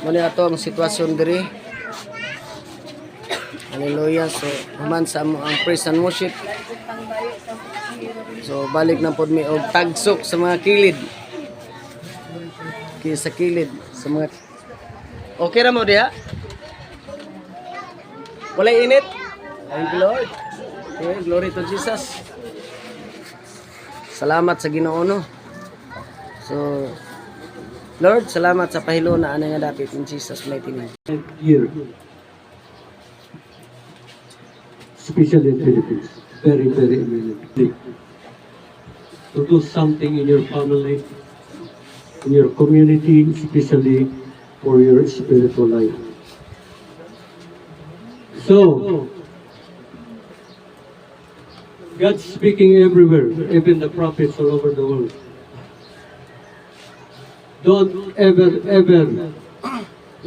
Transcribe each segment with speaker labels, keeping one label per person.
Speaker 1: Muna ato ang sitwasyon diri. Hallelujah. So, human sa mo ang praise and worship. So, balik na pod mi og tagsok sa mga kilid. Sa kilid sa mga okay ra mo diha? Walay init? Thank you, Lord. Okay, glory to Jesus. Salamat sa Ginoo no. So, Lord, salamat sa pahilo na ana nga dapit in Jesus mighty name.
Speaker 2: Year, especially in Philippines, very, very immediately. To do something in your family, in your community, especially for your spiritual life. So, God's speaking everywhere, even the prophets all over the world. Don't ever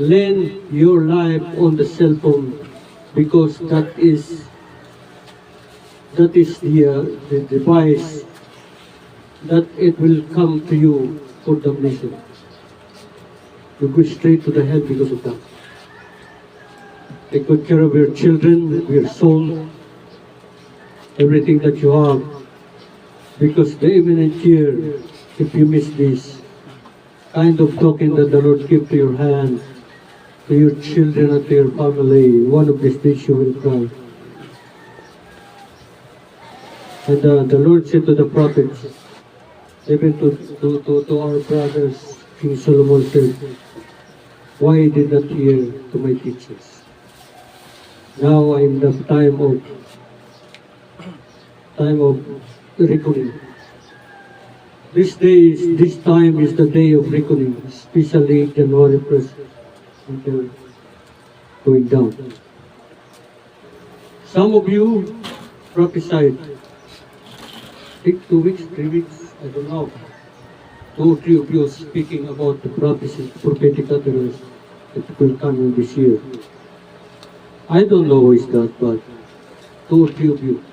Speaker 2: lend your life on the cell phone, because that is the device that it will come to you for damnation. You go straight to the hell because of that. Take good care of your children, your soul, everything that you have, because the imminent year, if you miss this kind of token that the Lord give to your hand, to your children and to your family, one of these days you will cry. And the Lord said to the prophets, even to our brothers, King Solomon said, why did not hear to my teachers? Now I'm the time of reckoning. This time is the day of reckoning, especially January 1st until going down. Some of you prophesied, take 2 weeks, 3 weeks, I don't know. 2 or 3 of you speaking about the prophecy, prophetic utterance that will come in this year. I don't know who is that, but 2 or 3 of you.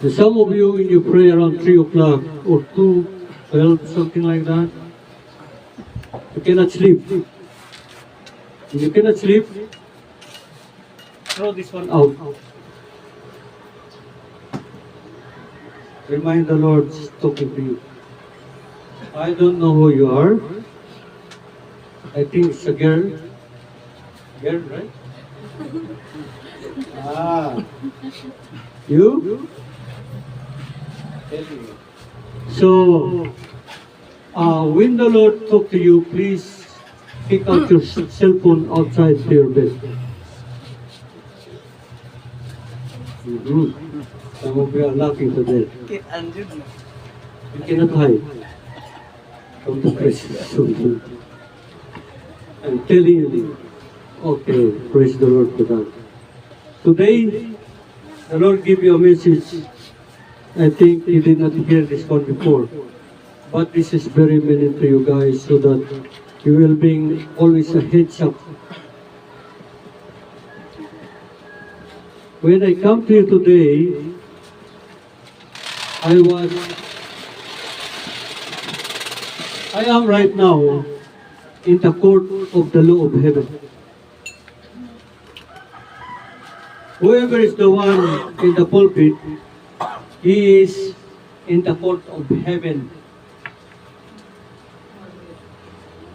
Speaker 2: And some of you in your prayer around 3 o'clock or 2:12, something like that, you cannot sleep. When you cannot sleep, throw this one out. Remind the Lord talking to you. I don't know who you are. I think it's a girl. Girl, right? You? So, when the Lord talk to you, please take out your cell phone outside your bed. Some of you are laughing to death. You cannot hide from the presence of God. I'm telling you. Okay, praise the Lord for that. Today, the Lord give you a message. I think you did not hear this one before, but this is very meaningful to you guys, so that you will bring always a heads up. When I come to you today, I am right now in the court of the law of heaven. Whoever is the one in the pulpit, he is in the court of heaven.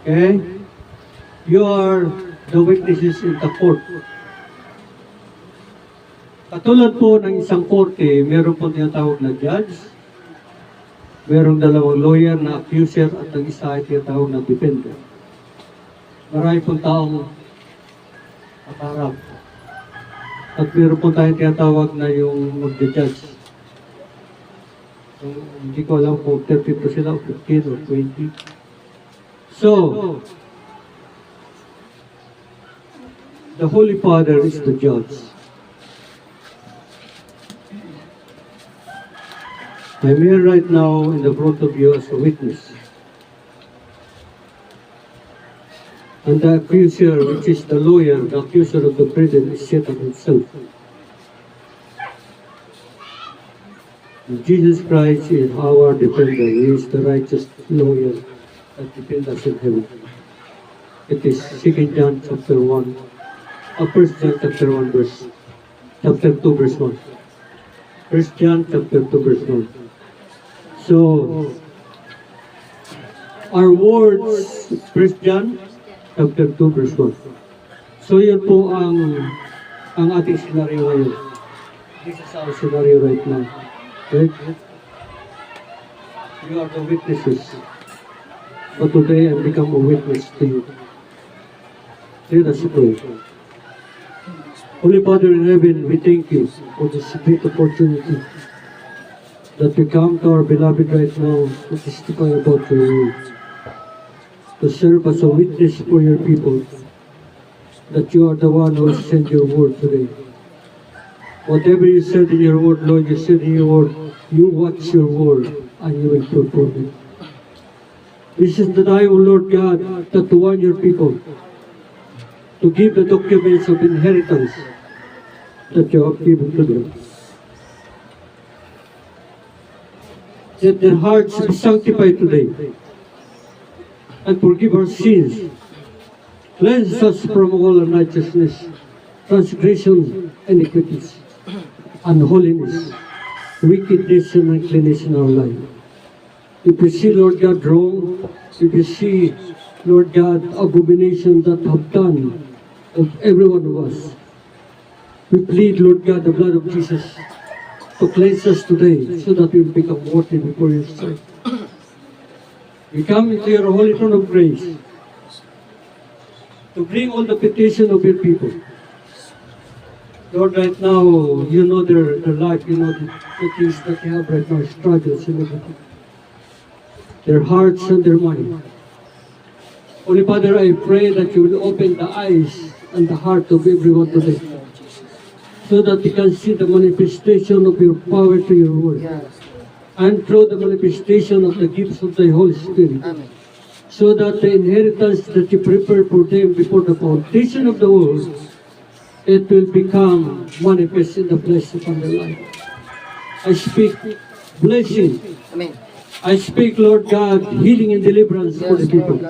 Speaker 2: Okay? You are the witnesses in the court. Katulad po ng isang korte, meron po tinatawag na judge, merong dalawang lawyer na accuser at ang isa ay tinatawag na defender. Marami pong taong kaharap. At meron po tayong tinatawag na yung mag-judge. So, hindi ko alam kung 30 sila o 15 or 20. So, the Holy Father is the judge. I'm here right now in the front of you as a witness. And the accuser, which is the lawyer, the accuser of the brethren, is Satan himself. And Jesus Christ is our defender. He is the righteous lawyer that defends us in heaven. It is 2 John chapter 1, 1 John chapter 1 verse, chapter 2 verse 1. 1 John chapter 2 verse 1. So, our words, 1 John chapter 2 verse 1. So yun po ang ating scenario ngayon. This is our scenario right now. Right? You are the witnesses. But today I become a witness to you. Let us pray. Holy Father in heaven, we thank you for this great opportunity that we come to our beloved right now to testify about your word, to serve as a witness for your people, that you are the one who has sent your word today. Whatever you said in your word, Lord, you said in your word, you watch your word and you will perform it. This is the time, O Lord God, that to warn your people, to give the documents of inheritance that you have given to them. Let their hearts be sanctified today and forgive our sins. Cleanse us from all unrighteousness, transgression, iniquities, unholiness, wickedness, and uncleanness in our life. If you see, Lord God, wrong, if you see, Lord God, abomination that have done of every one of us, we plead, Lord God, the blood of Jesus to cleanse us today so that we will become worthy before your sight. We come into your holy throne of grace to bring all the petition of your people. Lord, right now, you know their life, you know the things that they have right now, struggles and everything. Their hearts and their mind. Holy Father, I pray that you will open the eyes and the heart of everyone today, so that they can see the manifestation of your power to your word, and through the manifestation of the gifts of the Holy Spirit, so that the inheritance that you prepared for them before the foundation of the world, it will become manifest in the flesh upon their life. I speak blessing.
Speaker 1: Amen.
Speaker 2: I speak, Lord God, healing and deliverance for the people.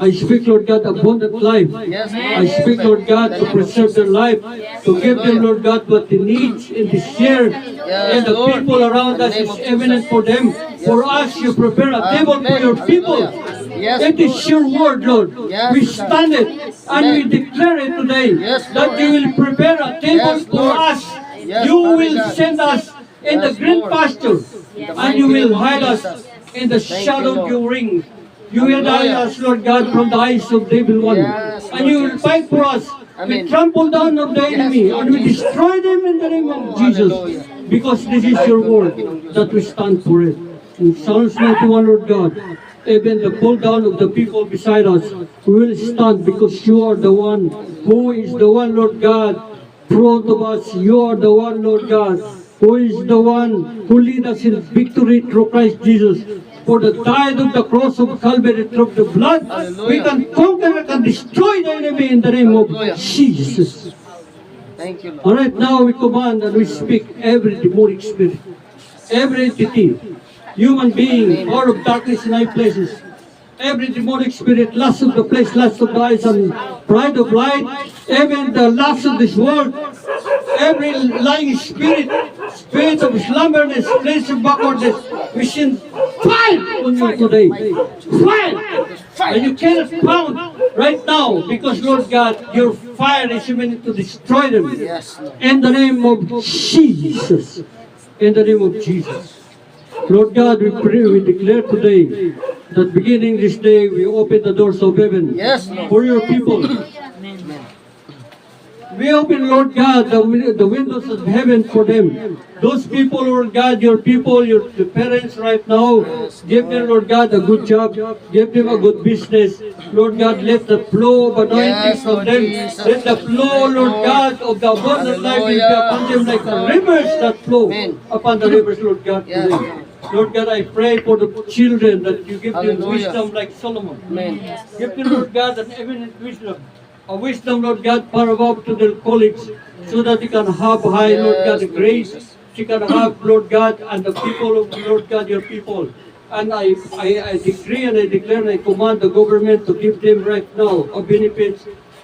Speaker 2: I speak, Lord God, abundant life. I speak, Lord God, to preserve their life, to give them, Lord God, what they need in this year. And the people around us is evident for them. For us, you prepare a table for your people. It is your word, Lord. We stand it and we declare it today that you will prepare a table for us. You will send us in the green pasture and you will hide us in the shadow of your wings. You will hide us, Lord God, from the eyes of the evil one. And you will fight for us. We trample down of the enemy and we destroy them in the name of Jesus. Because this is your word that we stand for it. In Psalms 91, Lord God, even the pull down of the people beside us, we will stand because you are the one who is the one, Lord God, front of us. You are the one, Lord God, who is the one who lead us in victory through Christ Jesus. For the tide of the cross of Calvary, through the blood, we can conquer and destroy the enemy in the name of Jesus.
Speaker 1: Thank you, Lord.
Speaker 2: All right, now we command and we speak every demonic spirit, every entity, human being, power of darkness in high places, every demonic spirit, lust of the flesh, lust of the eyes, and pride of light, even the lust of this world, every lying spirit, spirit of slumberness, place of backwardness, we send fire on you today. Fire! And you cannot pound right now because, Lord God, your fire is even to destroy them.
Speaker 1: Yes, Lord.
Speaker 2: In the name of Jesus. In the name of Jesus. Lord God, we pray, we declare today that beginning this day, we open the doors of heaven
Speaker 1: Yes, Lord.
Speaker 2: for your people. We open, Lord God, the windows of heaven for them. Those people, Lord God, your people, the parents right now, give them, Lord God, a good job. Give them a good business. Lord God, let the flow of anointing
Speaker 1: Yes,
Speaker 2: from
Speaker 1: Lord
Speaker 2: them.
Speaker 1: Jesus.
Speaker 2: Let the flow, Lord God, of the abundant life will be upon them like the rivers that flow
Speaker 1: Amen.
Speaker 2: upon the rivers, Lord God,
Speaker 1: Yes,
Speaker 2: today.
Speaker 1: Lord.
Speaker 2: Lord God, I pray for the children that you give them
Speaker 1: Hallelujah.
Speaker 2: wisdom like Solomon.
Speaker 1: Amen.
Speaker 2: Give them, Lord God, an eminent wisdom. A wisdom, Lord God, far above to their colleagues, so that they can have high, Lord God,
Speaker 1: Yes,
Speaker 2: grace.
Speaker 1: Jesus.
Speaker 2: She can have, Lord God, and the people of Lord God, your people. And I decree and I declare and I command the government to give them right now a benefit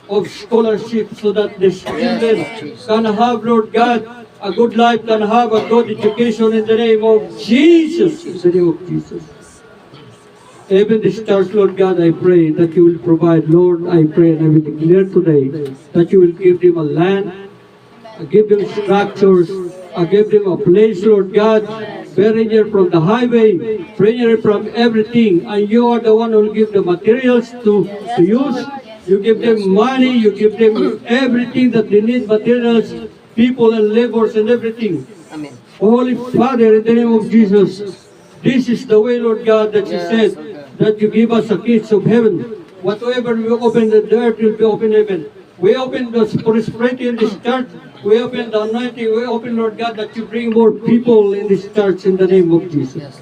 Speaker 2: of scholarship so that the children can have, Lord God, a good life, can have a good education in the name of Jesus. In the name of Jesus. Even the stars, Lord God, I pray that you will provide. Lord, I pray and I will declare today that you will give them a land, give them structures, give them a place, Lord God, very near from the highway, very near from everything. And you are the one who will give the materials to use. You give them money, you give them everything that they need, materials, people and laborers and everything.
Speaker 1: Amen.
Speaker 2: Holy Father, in the name of Jesus, this is the way, Lord God, that you said that you give us the keys of heaven. Whatever we open the earth will be open heaven. We open the prosperity in this church. We open the anointing. We open, Lord God, that you bring more people in this church in the name of Jesus.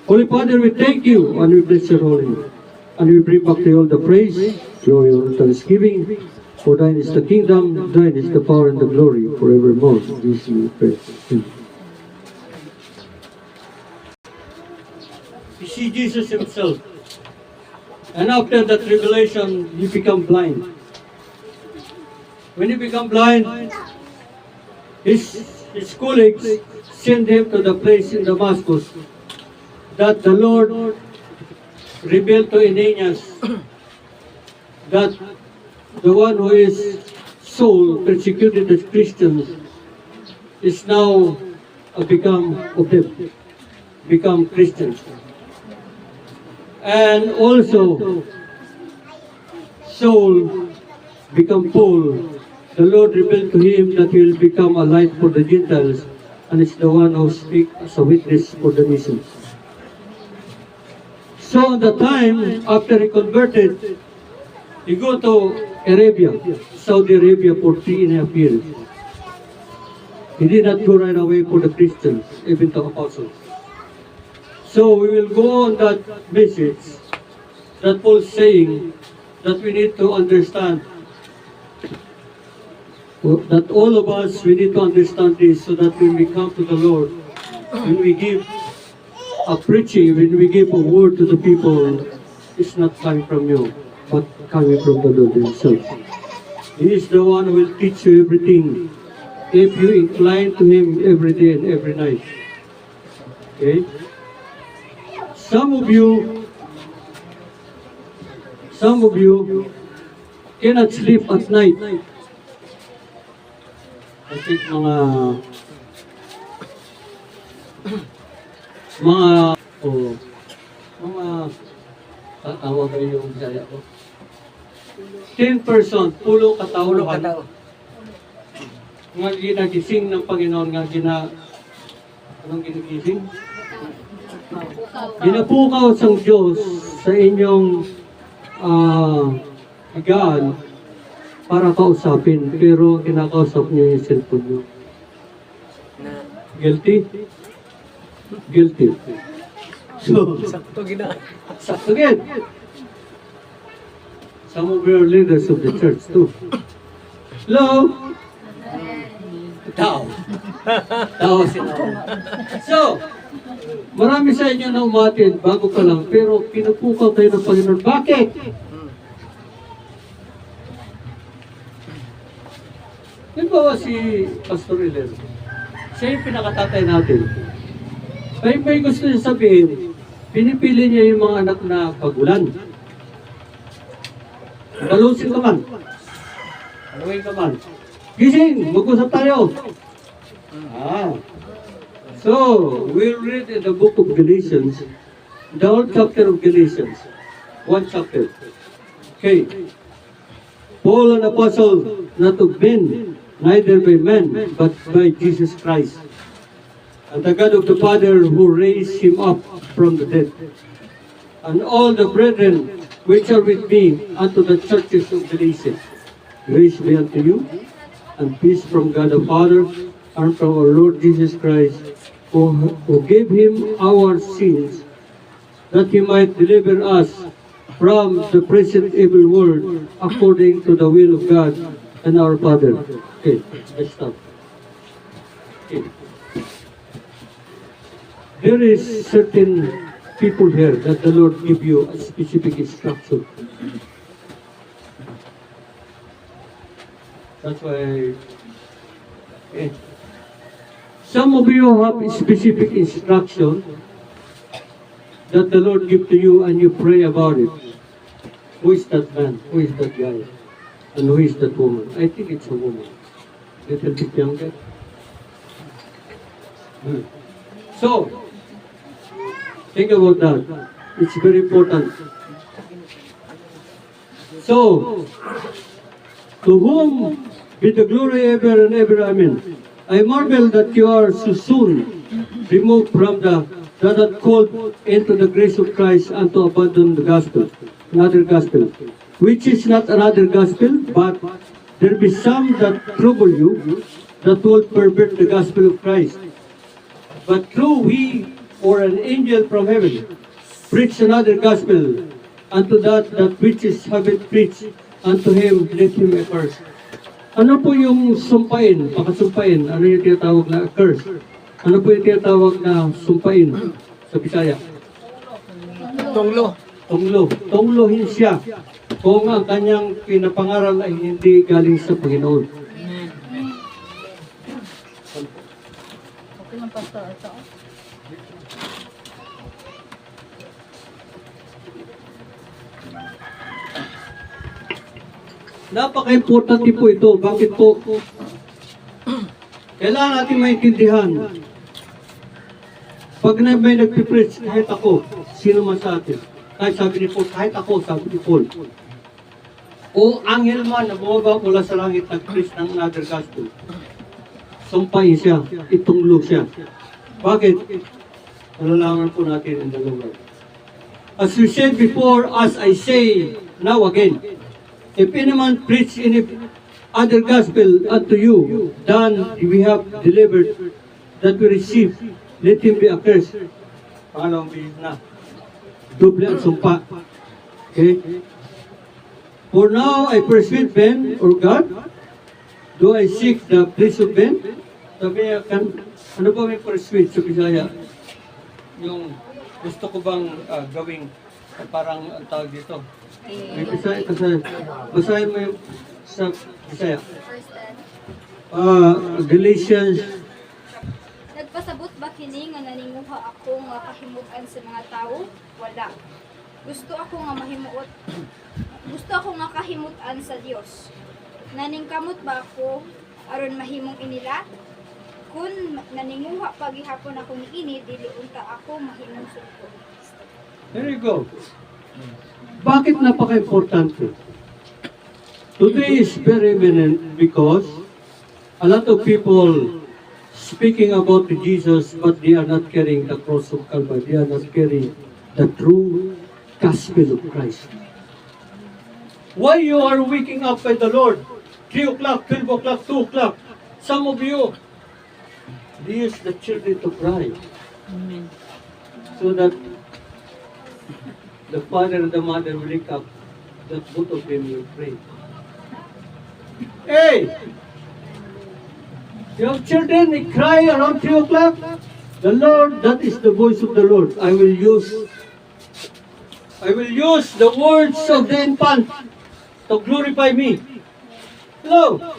Speaker 2: Holy Father, we thank you and we bless your holy name. And we bring back to you all the praise, glory, and thanksgiving. For thine is the kingdom, thine is the power and the glory forevermore. This we pray. You see Jesus himself. And after that revelation, you become blind. When you become blind, his colleagues sent him to the place in Damascus that the Lord revealed to Ananias that the one who is Saul, persecuted as Christians, is now become of them, become Christians. And also, Saul become Paul. The Lord revealed to him that he will become a light for the Gentiles, and is the one who speaks as a witness for the nations. So, at the time after he converted, he go to Arabia, Saudi Arabia for 3.5 years. He did not go right away for the Christians, even the apostles. So we will go on that message that Paul is saying that we need to understand, that all of us, we need to understand this so that when we come to the Lord, when we give a preaching, when we give a word to the people, it's not coming from you, but coming from the Lord himself. He is the one who will teach you everything if you incline to him every day and every night. Okay? Some of you cannot sleep at night. I think tawag kayo yung bisaya ko. 10% pulo katauhan. Nga ginagising ng Panginoon, anong ginagising? Ginapukaw sa Diyos sa inyong higaan para kausapin, pero kinakausap niyo yung cellphone niyo. Guilty? Guilty. So, sakto gid. Some of your leaders of the church too. Hello? Tao sila. So, marami sa inyo na umatin bago pa lang, pero pinupukaw tayo ng Panginoon. Bakit? Yan ba si Pastor Hiler? Siya yung pinakatatay natin. May gusto niya sabihin, pinipili niya yung mga anak na pagulan. Balusin ka man. Aluin ka man. Gising! Mag-usap tayo! So, we'll read in the book of Galatians, the whole chapter of Galatians. One chapter. Okay. Paul, an apostle, not of men, neither by men, but by Jesus Christ. And the God of the Father who raised him up from the dead. And all the brethren which are with me unto the churches of Galatia. Grace be unto you, and peace from God the Father, and from our Lord Jesus Christ, who gave him our sins, that he might deliver us from the present evil world, according to the will of God and our Father. Okay, let's stop. Okay. There is certain people here that the Lord give you a specific instruction. That's why some of you have a specific instruction that the Lord give to you and you pray about it. Who is that man? Who is that guy? And who is that woman? I think it's a woman. Little bit younger. So, think about that. It's very important. So, to whom be the glory ever and ever. Amen. I marvel that you are so soon removed from that called into the grace of Christ and to abandon the gospel, another gospel, which is not another gospel, but there be some that trouble you, that will pervert the gospel of Christ. But true we, or an angel from heaven, preach another gospel, unto that which is haven't preached, unto him let him accursed. Ano po yung sumpain, pakasumpain? Ano yung tinatawag na curse? Ano po yung tinatawag na sumpain sa Bisaya?
Speaker 1: Tunglo.
Speaker 2: Tunglo. Tunglohin siya kung ang kanyang pinapangaral ay hindi galing sa Panginoon.
Speaker 3: Okay lang, Pastor. Ito.
Speaker 2: Napaka-importante po ito. Bakit po? Kailangan natin maintindihan. Pag may nagpipreach, kahit ako, sino man sa atin, kahit sabi ni Paul, kahit ako, sabi ni Paul, o anghel man na bumaba mula sa langit, nag-preach ng another gospel, sumpahin siya, itunglo siya. Bakit? Nalalaman po natin in the Lord. As we said before, as I say now again, if any man preach any other gospel unto you than we have delivered, that we receive, let him be accursed. Pangalawang bihis na. Doble ang sumpa. Okay? For now I persuade men, or God, do I seek the praise of men? Sabi niya, ano ba may persuade sa Bisaya? Yung gusto ko bang gawing parang ang tawag dito? May Bisaya kasi basahin mo yung sa Bisaya. Galatians.
Speaker 3: Nagpasabot ba kini nga naninguha ako nga kahimutan sa mga tao? Wala. Gusto ako nga kahimutan sa Dios. Naningkamot ba ako aron mahimong inila? Kung naninguha pagihapon ako niini, dili unta ako mahimong sulod.
Speaker 2: There you go. Bakit napaka-importante? Today is very eminent because a lot of people speaking about Jesus, but they are not carrying the cross of Calvary. They are not carrying the true gospel of Christ. Why you are waking up by the Lord? 3 o'clock, 12 o'clock, 2 o'clock. Some of you, these the children to cry. So that the father and the mother will wake up, that both of them will pray. Hey! You have children, they cry around 3 o'clock. The Lord, that is the voice of the Lord. I will use the words of the infant to glorify me. Hello?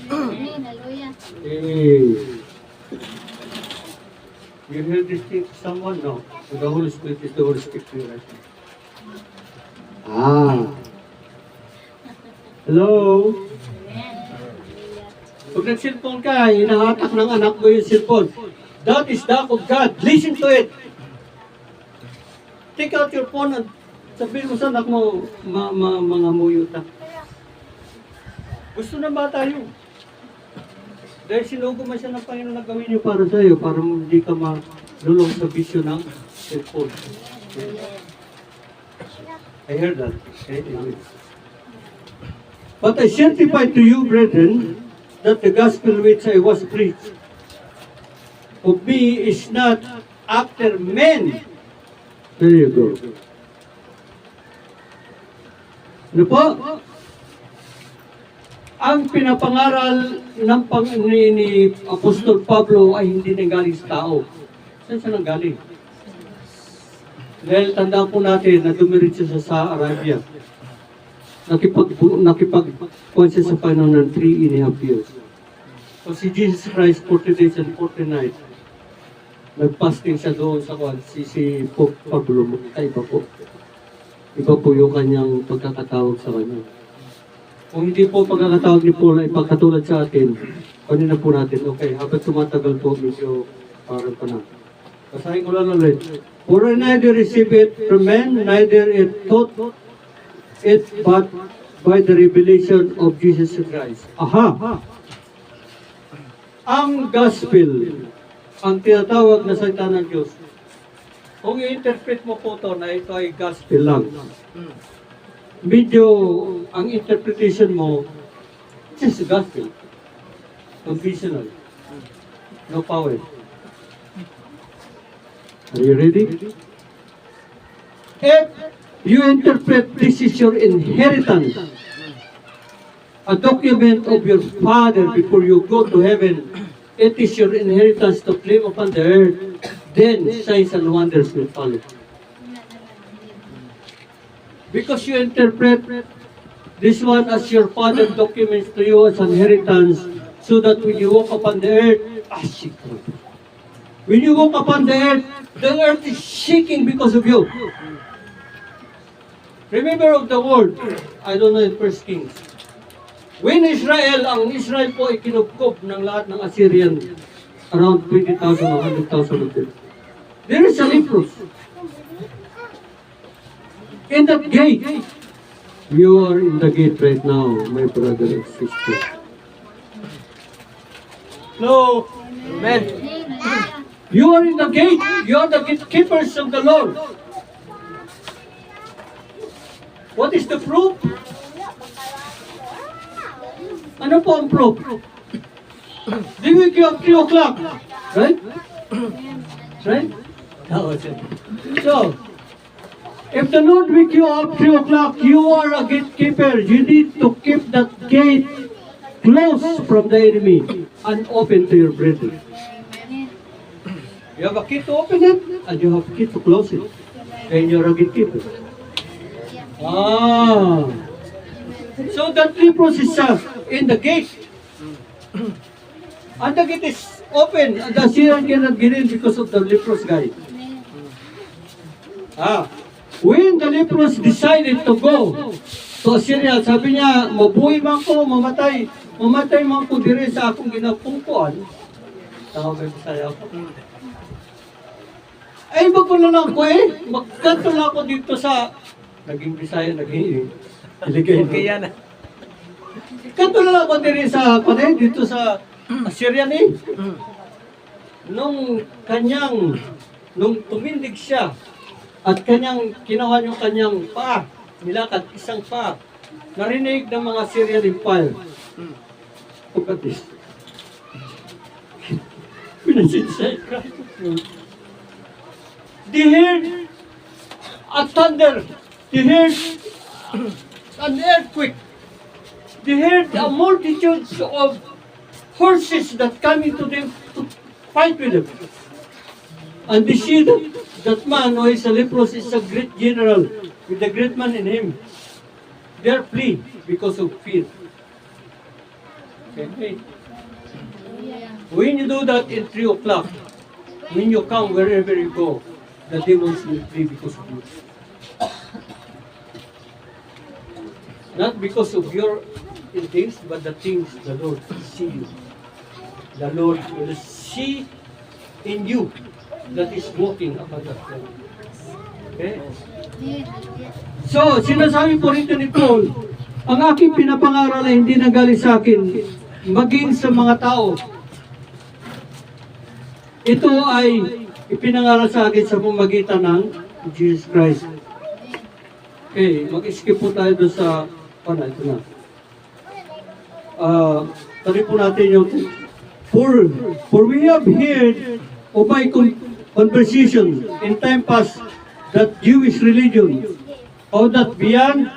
Speaker 3: Amen. Hallelujah.
Speaker 2: Hey. You hear this thing to someone? No. So the Holy Spirit is the Holy Spirit to you right now. Ah. Hello? Pag nag-cellphone ka, hinahatak ng anak mo yung cellphone. That is the act of God. Listen to it. Take out your phone and sabihin mo sa anak mo, mga muyuta. Gusto na ba tayo? Dahil sinugo man siya ng Panginoon na gawin niyo para sa iyo, para hindi ka malulong sa bisyo ng cellphone. I heard that. Okay, anyway. But I certify to you, brethren, that the gospel which I was preached of me is not after men. There you go. Ano po? Ang pinapangaral ng ni Apostol Pablo ay hindi nanggaling sa tao. Saan siya nanggaling? Dahil tandaan po natin na dumiritso siya sa Arabia. Nakipag-kuhan siya sa Panginoon ng 3.5 years. So si Jesus Christ, 40 days and 40 nights, nag-fasting siya doon sa kuhan, si Pope Pablo, ay iba po. Iba po yung kanyang pagkakatawag sa kanya. Kung hindi po pagkakatawag ni Paul ay pagkatulad sa atin, kanina po natin, okay, habang tumatagal po, medyo parang pa na. Basahin ko lang ulit. For I neither receive it from men, neither it taught it, but by the revelation of Jesus Christ. Aha! Ang gospel, ang tinatawag na salita ng Diyos, kung i-interpret mo po ito na ito ay gospel lang, medyo ang interpretation mo, just gospel. Conventional. No power. Are you ready? If you interpret this is your inheritance, a document of your father before you go to heaven, it is your inheritance to claim upon the earth, then signs and wonders will follow. Because you interpret this one as your father documents to you as an inheritance, so that when you walk upon the earth, when you walk upon the earth is shaking because of you. Remember of the word, I don't know in 1 Kings. When ang Israel po ay kinupkop ng lahat ng Assyrian, around 20,000 or 100,000 of them. There is a leprous. In that gate, you are in the gate right now, my brother and sister. No.
Speaker 1: Amen.
Speaker 2: You are in the gate. You are the gatekeepers of the Lord. What is the proof? Ano po ang proof? They wake you up 3 o'clock. Right? Right? So, if the Lord wake you up 3 o'clock, you are a gatekeeper. You need to keep that gate closed from the enemy and open to your brethren. You have a key to open it, and you have a key to close it. And you're a gatekeeper. Ah. So that leprous is in the gate. And the gate is open, and the Syrian cannot get in because of the leprous guy. Ah. When the leprous decided to go to Assyria, sabi niya, mabuhay man ko, mamatay man ko dire sa akong ginapungkuan. Tawag ko sa'yo ako. Ay, magpuno lang ko magkanto lang ako dito sa, naging Bisaya, naging iligay.
Speaker 1: Okay yan.
Speaker 2: Kanto lang ako dito sa Assyrian Nung tumindig siya, at kinuha yung kanyang paa, nilakad, isang paa, narinig ng mga Syrian Empire. Look at this. Pinasinsay ka. They heard a thunder. They heard an earthquake. They heard a multitude of horses that coming to them to fight with them. And they see that man who is a leprous is a great general with a great man in him. They are flee because of fear. Okay. When you do that in 3 o'clock, when you come wherever you go, the demons will flee because of you. Not because of your things, but the things the Lord see you. The Lord will see in you that is walking upon that planet. Okay? So, sinasabi po rito ni Paul, ang aking pinapangaral ay hindi nagaling sa akin, maging sa mga tao. Ito ay ipinangaral sa akin sa pamamagitan ng Jesus Christ. Okay, mag-skip po tayo doon sa, ito na. Tari po natin yung, for we have heard of my conversation in time past that Jewish religion, how that beyond